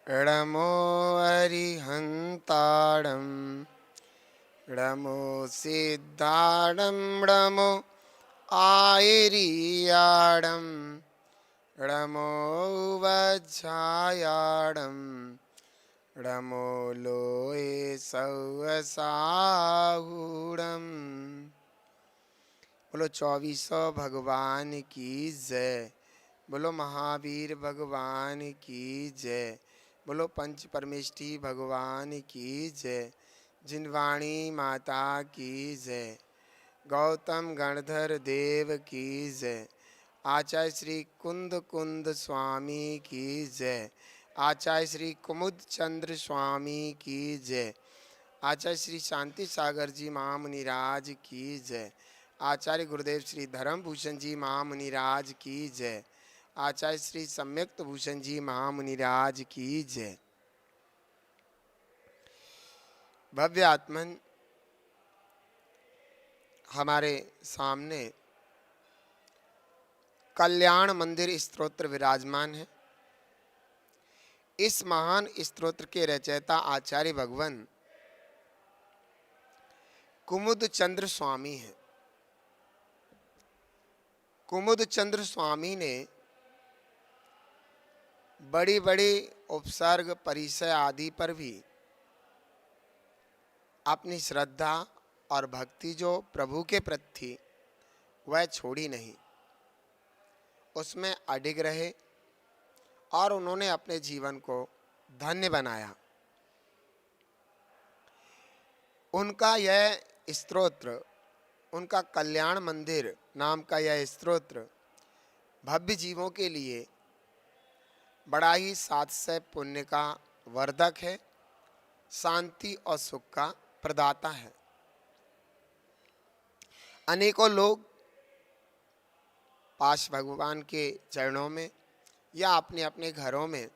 णमो अरिहन्ताणं णमो सिद्धाणं णमो आयर्याणं णमो वज्रायाणं णमो लोये सौसाहूणम्। बोलो 2400 भगवान की जय। बोलो महावीर भगवान की जय। बोलो पंच परमेष्ठी भगवान की जय। जिनवाणी माता की जय। गौतम गणधर देव की जय। आचार्य श्री कुंद कुंद स्वामी की जय। आचार्य श्री कुमुद चंद्र स्वामी की जय। आचार्य श्री शांति सागर जी महामुनिराज की जय। आचार्य गुरुदेव श्री धर्मभूषण जी महामुनिराज की जय। आचार्य श्री सम्यक्त भूषण जी महामुनिराज की जय। भव्य आत्मन हमारे सामने कल्याण मंदिर स्तोत्र विराजमान है। इस महान स्तोत्र के रचयिता आचार्य भगवान कुमुद चंद्र स्वामी हैं। कुमुद चंद्र स्वामी ने बड़ी बड़ी उपसर्ग परिचय आदि पर भी अपनी श्रद्धा और भक्ति जो प्रभु के प्रति थी वह छोड़ी नहीं, उसमें अडिग रहे और उन्होंने अपने जीवन को धन्य बनाया। उनका यह स्तोत्र, उनका कल्याण मंदिर नाम का यह स्तोत्र भव्य जीवों के लिए बड़ा ही सातिशय पुण्य का वर्धक है, शांति और सुख का प्रदाता है। अनेकों लोग पास भगवान के चरणों में या अपने अपने घरों में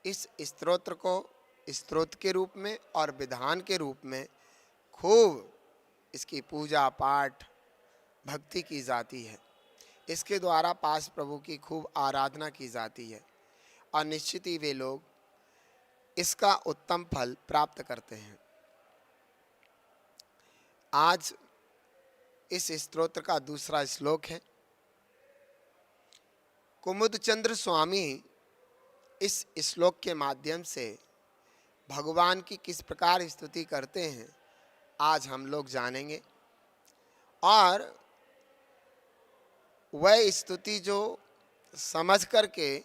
इस स्तोत्र को स्तोत्र के रूप में और विधान के रूप में खूब इसकी पूजा पाठ भक्ति की जाती है। इसके द्वारा पास प्रभु की खूब आराधना की जाती है और निश्चित ही वे लोग इसका उत्तम फल प्राप्त करते हैं। आज इस स्तोत्र का दूसरा श्लोक है। कुमुद चंद्र स्वामी इस श्लोक के माध्यम से भगवान की किस प्रकार स्तुति करते हैं आज हम लोग जानेंगे, और वह स्तुति जो समझ करके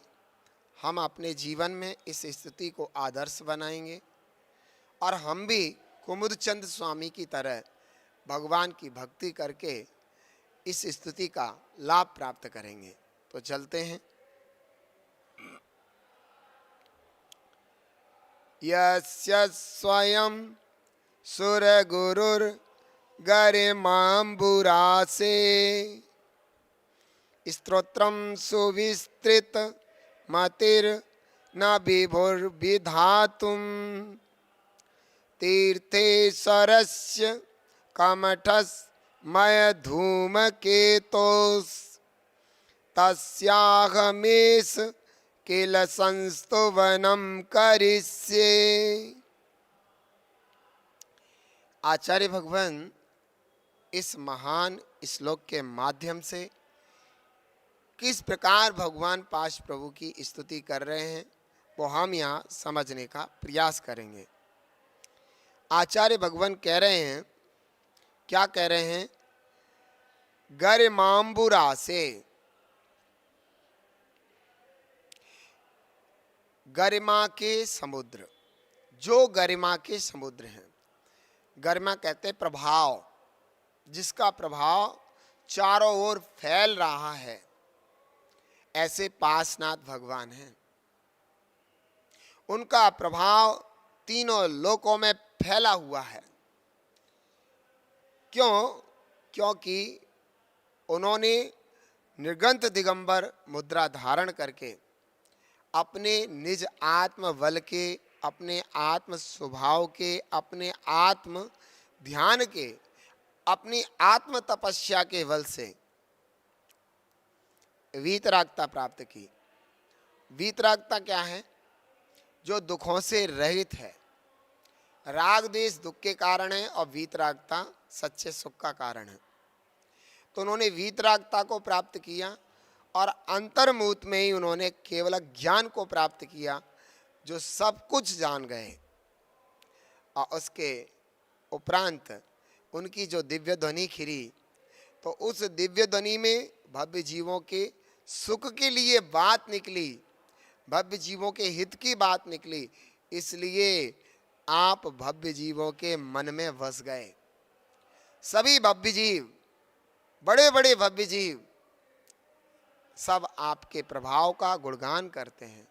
हम अपने जीवन में इस स्तुति को आदर्श बनाएंगे और हम भी कुमुद चंद्र स्वामी की तरह भगवान की भक्ति करके इस स्तुति का लाभ प्राप्त करेंगे। तो चलते हैं। यस्य स्वयं सुर गुरुर गरिमांबुरासे स्तोत्रम सुविस्तृत मतिर न विभुर्विधातुम तीर्थेश्वरस्य कमठस्मय धूमकेतोस् तस्याहमेष किल संस्तुवनं करिष्ये। आचार्य भगवान इस महान श्लोक के माध्यम से किस प्रकार भगवान पाश प्रभु की स्तुति कर रहे हैं वो हम यहाँ समझने का प्रयास करेंगे। आचार्य भगवान कह रहे हैं, क्या कह रहे हैं? गरिमांबुरा से, गरिमा के समुद्र, जो गरिमा के समुद्र हैं। गरिमा कहते प्रभाव, जिसका प्रभाव चारों ओर फैल रहा है, ऐसे पासनाथ भगवान हैं। उनका प्रभाव तीनों लोकों में फैला हुआ है। क्यों? क्योंकि उन्होंने निर्गंत दिगंबर मुद्रा धारण करके अपने निज आत्म बल के, अपने आत्म स्वभाव के, अपने आत्म ध्यान के, अपनी आत्म तपस्या के बल से वीतरागता प्राप्त की। वीतरागता क्या है? जो दुखों से रहित है। राग द्वेष दुख के कारण है और वीतरागता सच्चे सुख का कारण है। तो उन्होंने वीतरागता को प्राप्त किया और अंतर्मुहूर्त में ही उन्होंने केवल ज्ञान को प्राप्त किया, जो सब कुछ जान गए। और उसके उपरांत उनकी जो दिव्य ध्वनि खिरी, तो उस दिव्य ध्वनि में भव्य जीवों के सुख के लिए बात निकली, भव्य जीवों के हित की बात निकली। इसलिए आप भव्य जीवों के मन में बस गए। सभी भव्य जीव, बड़े बड़े भव्य जीव, सब आपके प्रभाव का गुणगान करते हैं,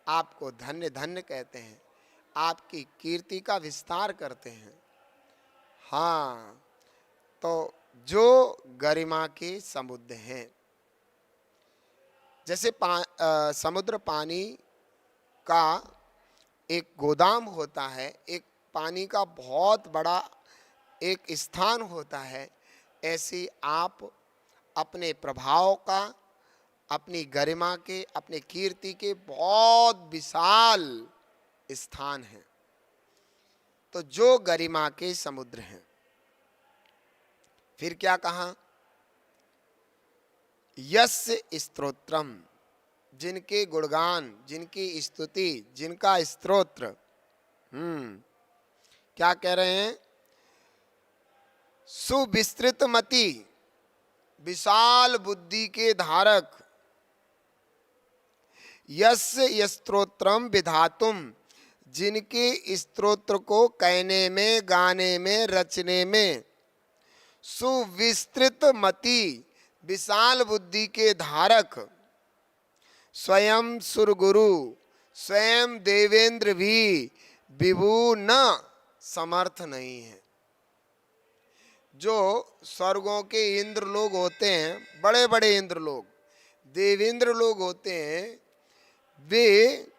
आपको धन्य धन्य कहते हैं, आपकी कीर्ति का विस्तार करते हैं। हाँ, तो जो गरिमा के समुद्र हैं, जैसे समुद्र पानी का एक गोदाम होता है, एक पानी का बहुत बड़ा एक स्थान होता है, ऐसे आप अपने प्रभाव का, अपनी गरिमा के, अपने कीर्ति के बहुत विशाल स्थान है। तो जो गरिमा के समुद्र हैं, फिर क्या कहा? यस्य स्तोत्रम, जिनके गुणगान, जिनकी स्तुति, जिनका स्तोत्र, क्या कह रहे हैं? सुविस्तृत मति, विशाल बुद्धि के धारक, यस्य स्तोत्रम विधातुम, जिनके स्तोत्र को कहने में, गाने में, रचने में, सुविस्तृत मति, विशाल बुद्धि के धारक, स्वयं सुरगुरु, स्वयं देवेंद्र भी विभु न समर्थ नहीं है। जो स्वर्गों के इंद्र लोग होते हैं, बड़े बड़े इंद्र लोग, देवेंद्र लोग होते हैं, वे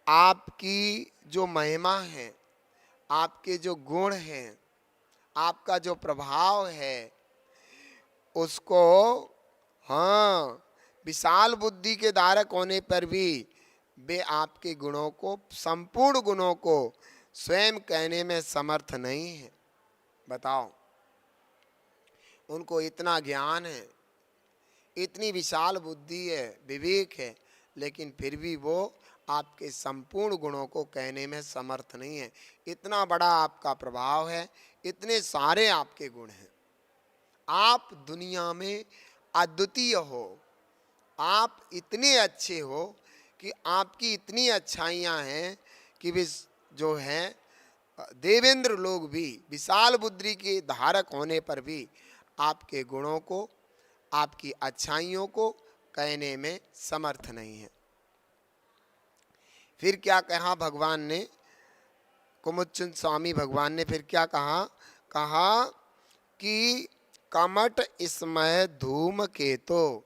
आपकी जो महिमा है, आपके जो गुण हैं, आपका जो प्रभाव है, उसको, हाँ, विशाल बुद्धि के धारक होने पर भी वे आपके गुणों को, संपूर्ण गुणों को स्वयं कहने में समर्थ नहीं है। बताओ, उनको इतना ज्ञान है, इतनी विशाल बुद्धि है, विवेक है, लेकिन फिर भी वो आपके संपूर्ण गुणों को कहने में समर्थ नहीं है। इतना बड़ा आपका प्रभाव है, इतने सारे आपके गुण हैं, आप दुनिया में अद्वितीय हो, आप इतने अच्छे हो कि आपकी इतनी अच्छाइयाँ हैं कि वे जो हैं देवेंद्र लोग भी विशाल बुद्धि के धारक होने पर भी आपके गुणों को, आपकी अच्छाइयों को कहने में समर्थ नहीं है। फिर क्या कहा भगवान ने, कुमुदचंद स्वामी भगवान ने फिर क्या कहा? कहा कि कमट इसमय धूम केतो,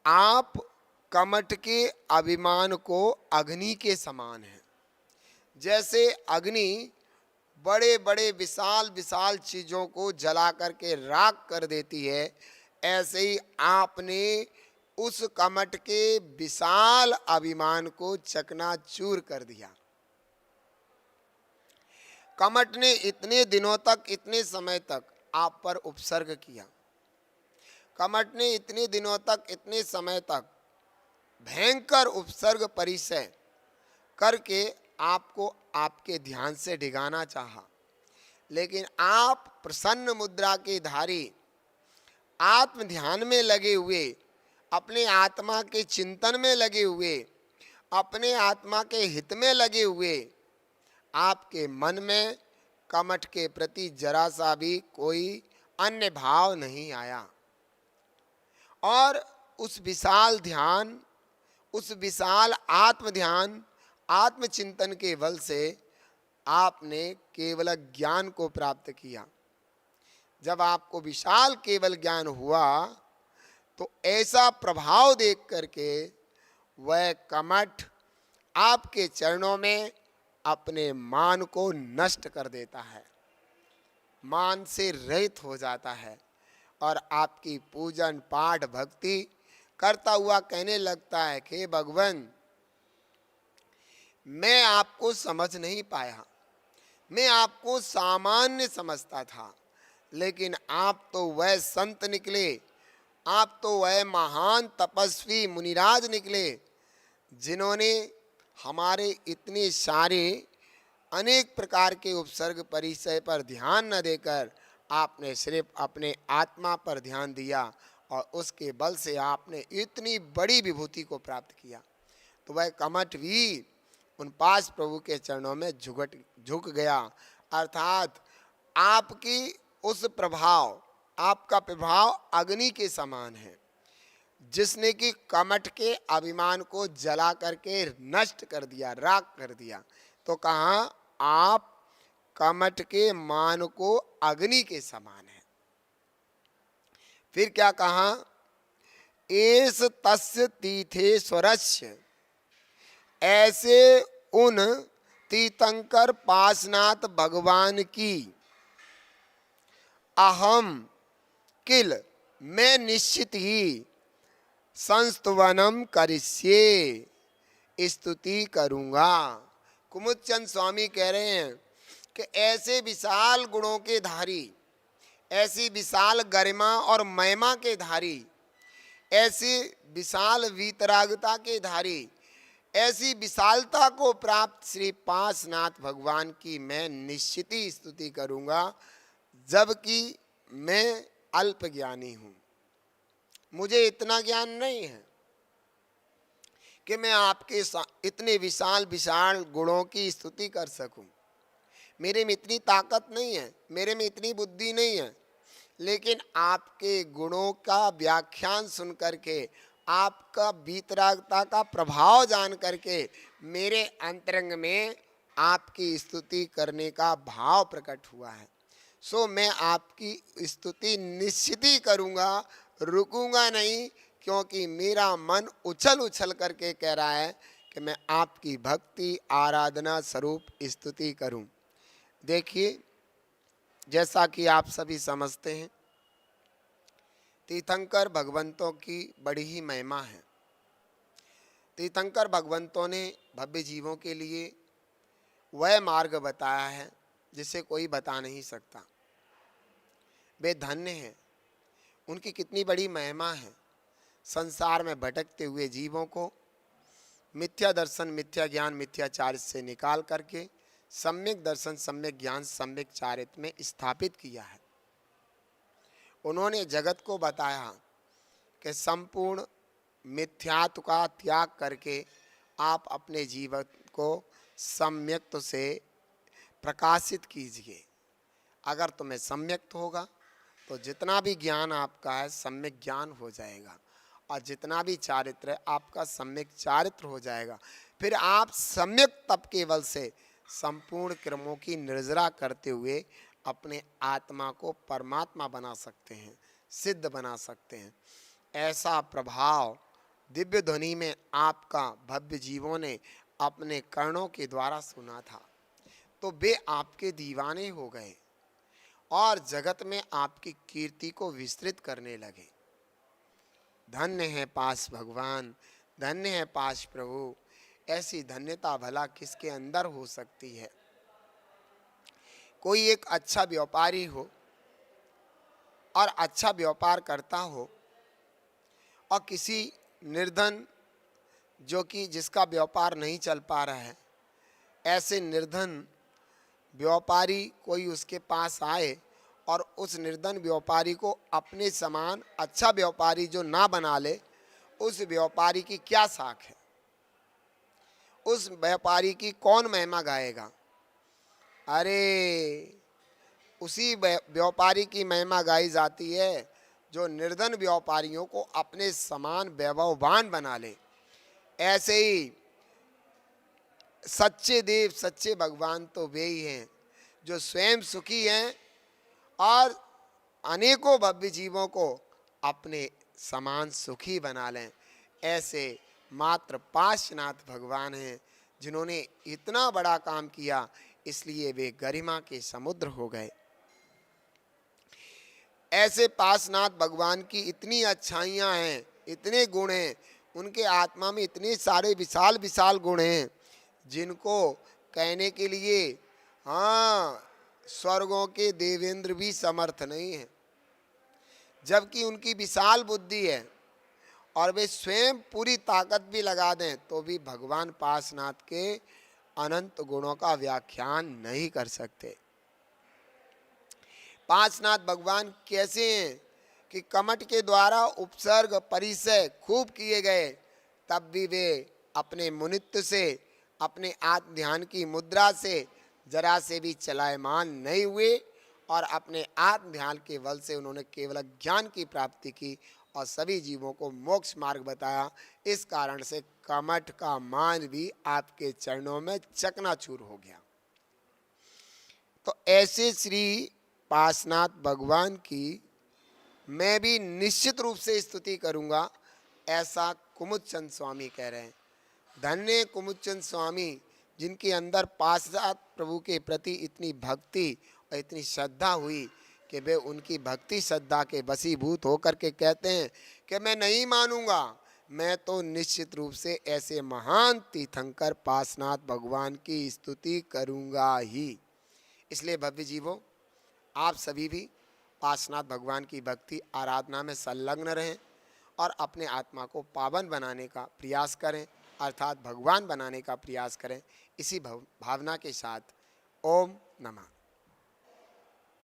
आप कमट के अभिमान को अग्नि के समान है। जैसे अग्नि बड़े बड़े विशाल विशाल चीज़ों को जला करके राख कर देती है, ऐसे ही आपने उस कमट के विशाल अभिमान को चकनाचूर कर दिया। कमट ने इतने दिनों तक, इतने समय तक आप पर उपसर्ग किया, कमट ने इतने दिनों तक, इतने समय तक भयंकर उपसर्ग परिचय करके आपको आपके ध्यान से डिगाना चाहा, लेकिन आप प्रसन्न मुद्रा के धारी, आत्म ध्यान में लगे हुए, अपने आत्मा के चिंतन में लगे हुए, अपने आत्मा के हित में लगे हुए, आपके मन में कमठ के प्रति जरा सा भी कोई अन्य भाव नहीं आया। और उस विशाल ध्यान, उस विशाल आत्म ध्यान, आत्मचिंतन के बल से आपने केवल ज्ञान को प्राप्त किया। जब आपको विशाल केवल ज्ञान हुआ तो ऐसा प्रभाव देख करके वह कमठ आपके चरणों में अपने मान को नष्ट कर देता है, मान से रहित हो जाता है और आपकी पूजन पाठ भक्ति करता हुआ कहने लगता है कि भगवान मैं आपको समझ नहीं पाया, मैं आपको सामान्य समझता था, लेकिन आप तो वह संत निकले, आप तो वह महान तपस्वी मुनिराज निकले जिन्होंने हमारे इतने सारे अनेक प्रकार के उपसर्ग परिचय पर ध्यान न देकर आपने सिर्फ अपने आत्मा पर ध्यान दिया और उसके बल से आपने इतनी बड़ी विभूति को प्राप्त किया। तो वह कमठ भी उन पांच प्रभु के चरणों में झुक गया, अर्थात आपकी उस प्रभाव, आपका प्रभाव अग्नि के समान है जिसने कि कमठ के अभिमान को जला करके नष्ट कर दिया, राख कर दिया। तो कहा आप कमठ के मान को अग्नि के समान है। फिर क्या कहा, एस तस्य तीर्थेश्वरस्य, ऐसे उन तीर्थंकर पार्श्वनाथ भगवान की अहम किल, मैं निश्चित ही संस्तुवनम करिष्ये, स्तुति करूंगा। कुमुदचंद स्वामी कह रहे हैं कि ऐसे विशाल गुणों के धारी, ऐसी विशाल गरिमा और महिमा के धारी, ऐसी विशाल वीतरागता के धारी, ऐसी विशालता को प्राप्त श्री पार्श्वनाथ भगवान की मैं निश्चित ही स्तुति करूंगा, जबकि मैं अल्प ज्ञानी हूं। मुझे इतना ज्ञान नहीं है कि मैं आपके इतने विशाल विशाल गुणों की स्तुति कर सकूं। मेरे में इतनी ताकत नहीं है, मेरे में इतनी बुद्धि नहीं है, लेकिन आपके गुणों का व्याख्यान सुन करके, आपका वीतरागता का प्रभाव जान करके मेरे अंतरंग में आपकी स्तुति करने का भाव प्रकट हुआ है। सो मैं आपकी स्तुति निश्चित ही करूँगा, रुकूंगा नहीं, क्योंकि मेरा मन उछल उछल करके कह रहा है कि मैं आपकी भक्ति आराधना स्वरूप स्तुति करूं। देखिए, जैसा कि आप सभी समझते हैं, तीर्थंकर भगवंतों की बड़ी ही महिमा है। तीर्थंकर भगवंतों ने भव्य जीवों के लिए वह मार्ग बताया है जिसे कोई बता नहीं सकता। वे धन्य हैं, उनकी कितनी बड़ी महिमा है। संसार में भटकते हुए जीवों को मिथ्या दर्शन, मिथ्या ज्ञान, मिथ्याचारित्र से निकाल करके सम्यक दर्शन, सम्यक ज्ञान, सम्यक चारित्र में स्थापित किया है। उन्होंने जगत को बताया कि संपूर्ण मिथ्यात्व का त्याग करके आप अपने जीवन को सम्यक्त से प्रकाशित कीजिए। अगर तुम्हें सम्यक्त होगा तो जितना भी ज्ञान आपका है सम्यक ज्ञान हो जाएगा, और जितना भी चारित्र है आपका सम्यक चारित्र हो जाएगा। फिर आप सम्यक तप के बल से संपूर्ण कर्मों की निर्जरा करते हुए अपने आत्मा को परमात्मा बना सकते हैं, सिद्ध बना सकते हैं। ऐसा प्रभाव दिव्य ध्वनि में आपका भव्य जीवों ने अपने कर्णों के द्वारा सुना था, तो वे आपके दीवाने हो गए और जगत में आपकी कीर्ति को विस्तृत करने लगे। धन्य है पास भगवान, धन्य है पास प्रभु। ऐसी धन्यता भला किसके अंदर हो सकती है। कोई एक अच्छा व्यापारी हो और अच्छा व्यापार करता हो, और किसी निर्धन जो कि जिसका व्यापार नहीं चल पा रहा है, ऐसे निर्धन व्यापारी कोई उसके पास आए और उस निर्धन व्यापारी को अपने समान अच्छा व्यापारी जो ना बना ले, उस व्यापारी की क्या साख है, उस व्यापारी की कौन महिमा गाएगा। अरे उसी व्यापारी की महिमा गाई जाती है जो निर्धन व्यापारियों को अपने समान वैभववान बना ले। ऐसे ही सच्चे देव, सच्चे भगवान तो वे ही हैं जो स्वयं सुखी हैं और अनेकों भव्य जीवों को अपने समान सुखी बना लें। ऐसे मात्र पार्श्वनाथ भगवान हैं जिन्होंने इतना बड़ा काम किया, इसलिए वे गरिमा के समुद्र हो गए। ऐसे पार्श्वनाथ भगवान की इतनी अच्छाइयाँ हैं, इतने गुण हैं, उनके आत्मा में इतने सारे विशाल विशाल गुण हैं जिनको कहने के लिए हाँ स्वर्गों के देवेंद्र भी समर्थ नहीं है, जबकि उनकी विशाल बुद्धि है और वे स्वयं पूरी ताकत भी लगा दें तो भी भगवान पार्श्वनाथ के अनंत गुणों का व्याख्यान नहीं कर सकते। पार्श्वनाथ भगवान कैसे हैं कि कमठ के द्वारा उपसर्ग परिचय खूब किए गए, तब भी वे अपने मुनित्व से, अपने आत्म ध्यान की मुद्रा से जरा से भी चलायमान नहीं हुए और अपने आत्म ध्यान के बल से उन्होंने केवल ज्ञान की प्राप्ति की और सभी जीवों को मोक्ष मार्ग बताया। इस कारण से कमठ का मान भी आपके चरणों में चकनाचूर हो गया। तो ऐसे श्री पार्श्वनाथ भगवान की मैं भी निश्चित रूप से स्तुति करूंगा, ऐसा कुमुदचंद स्वामी कह रहे हैं। धन्य कुमुदचंद स्वामी, जिनके अंदर पार्श्वनाथ प्रभु के प्रति इतनी भक्ति और इतनी श्रद्धा हुई कि वे उनकी भक्ति श्रद्धा के वशीभूत होकर के कहते हैं कि मैं नहीं मानूंगा, मैं तो निश्चित रूप से ऐसे महान तीर्थंकर पार्श्वनाथ भगवान की स्तुति करूंगा ही। इसलिए भव्य जीवों, आप सभी भी पार्श्वनाथ भगवान की भक्ति आराधना में संलग्न रहें और अपने आत्मा को पावन बनाने का प्रयास करें, अर्थात भगवान बनाने का प्रयास करें। इसी भावना के साथ ओम नमः।